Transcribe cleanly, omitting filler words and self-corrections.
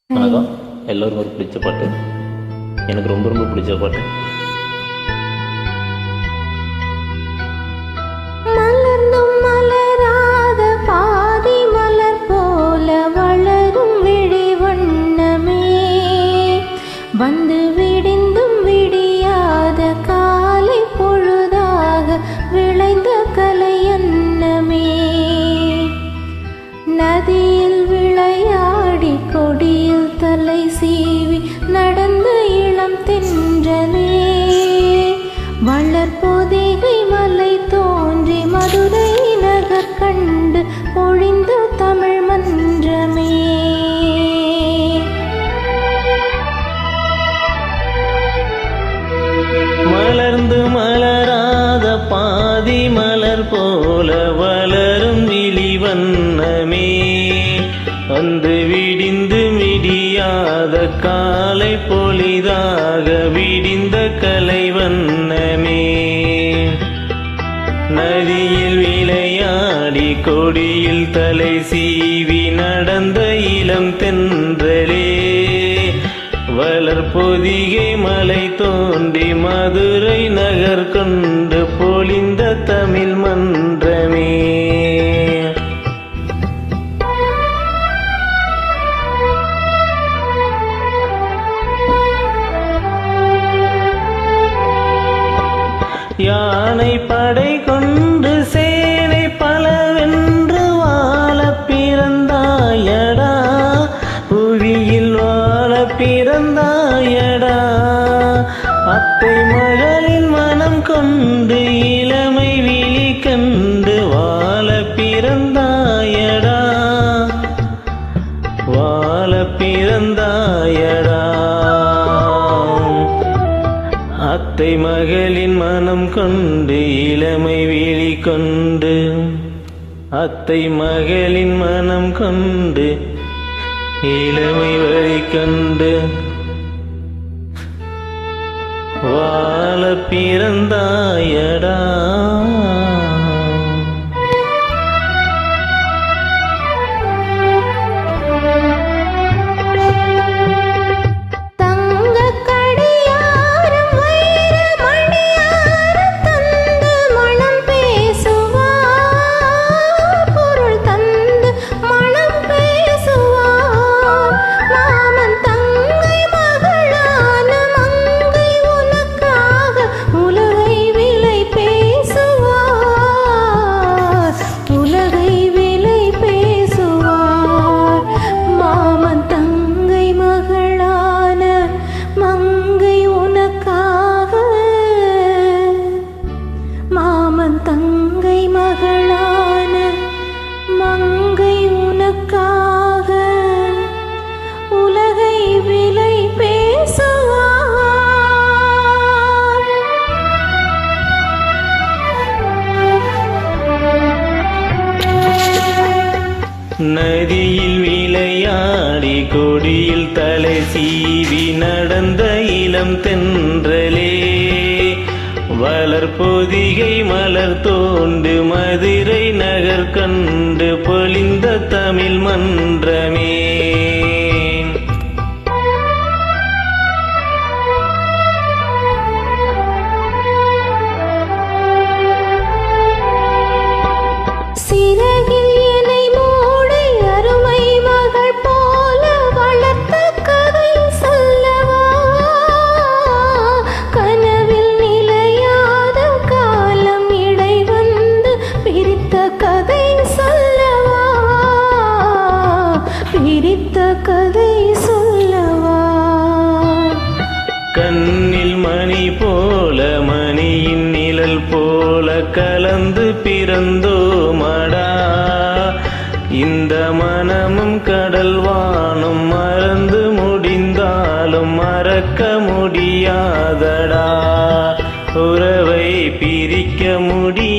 வணக்கம். எல்லோருக்கும் ஒரு பிடிச்ச பாட்டு, எனக்கு ரொம்ப ரொம்ப பிடிச்ச பாட்டு. மலர்ந்தும் மலராத பாதி மலர் போல வளரும் விழி வண்ணமே, வந்து விடிந்தும் விடியாத காலை பொழுதாக விளைந்த கலையன்னமே, நதியில் விளையாடி கொடியில் தலை சீவி நடந்த இளம் தென்றலே, வளர்பொதிகை மலை தோன்றி மதுரை நகர் கண்டு பொழிந்த தமிழ் மன்றமே. மலர்ந்து மலராத பாதி மலர் போல வளரும் விழி வண்ணமே, வந்து விடிந்து விடியாத காலை பொழிதாக விடிந்த கலை வண்ணமே, நதியில் விளையாடி கொடியில் தலை சீவி நடந்த இளம் தென்றலே, வளர்பொதிகை மலை தோன்றி மதுரை நகர் கொண்டு பொழிந்த தமிழ் மன்றமே. யானை படை கொண்டு சேனை பலவென்று வாழ பிறந்தாயடா, புவியில் வாழ பிறந்தாயடா, அத்தை மகளின் மனம் கொண்டு இளமை விழி கண்டு வாழ பிறந்தாயடா, வாழ பிறந்தாயடா, அத்தை மகளின் மனம் கொண்டு இளமை விழி கொண்டு, அத்தை மகளின் மனம் கொண்டு இளமை வழி கண்டு வாழ பிறந்தாயடா. தங்கை மகளான மங்கை உனக்காக உலகை விலை பேசுவார். நதியில் விளையாடி கொடியில் தலை சீவி நடந்த இளம் தென்றலே, வளர்பொதிகை மலர் தோண்டு மதுரை நகர் கண்டு பொழிந்த தமிழ் மன்றமே. சிறகில் என்னை மூடி அருமை மகள் போல வளர்த்த கதை சொல்லவா, கனவில் நிலையாத காலம் இடை வந்து பிரித்த கதை சொல்லவா, பிரித்த கதை சொல்லவா. கண்ணில் மணி போல மணியின் நிழல் போல கலந்து பிறந்தோமடா, இந்த மனமும் கடல் வானும் மறந்து முடிந்தாலும் மறக்க முடியாதடா, உறவை பிரிக்க முடிய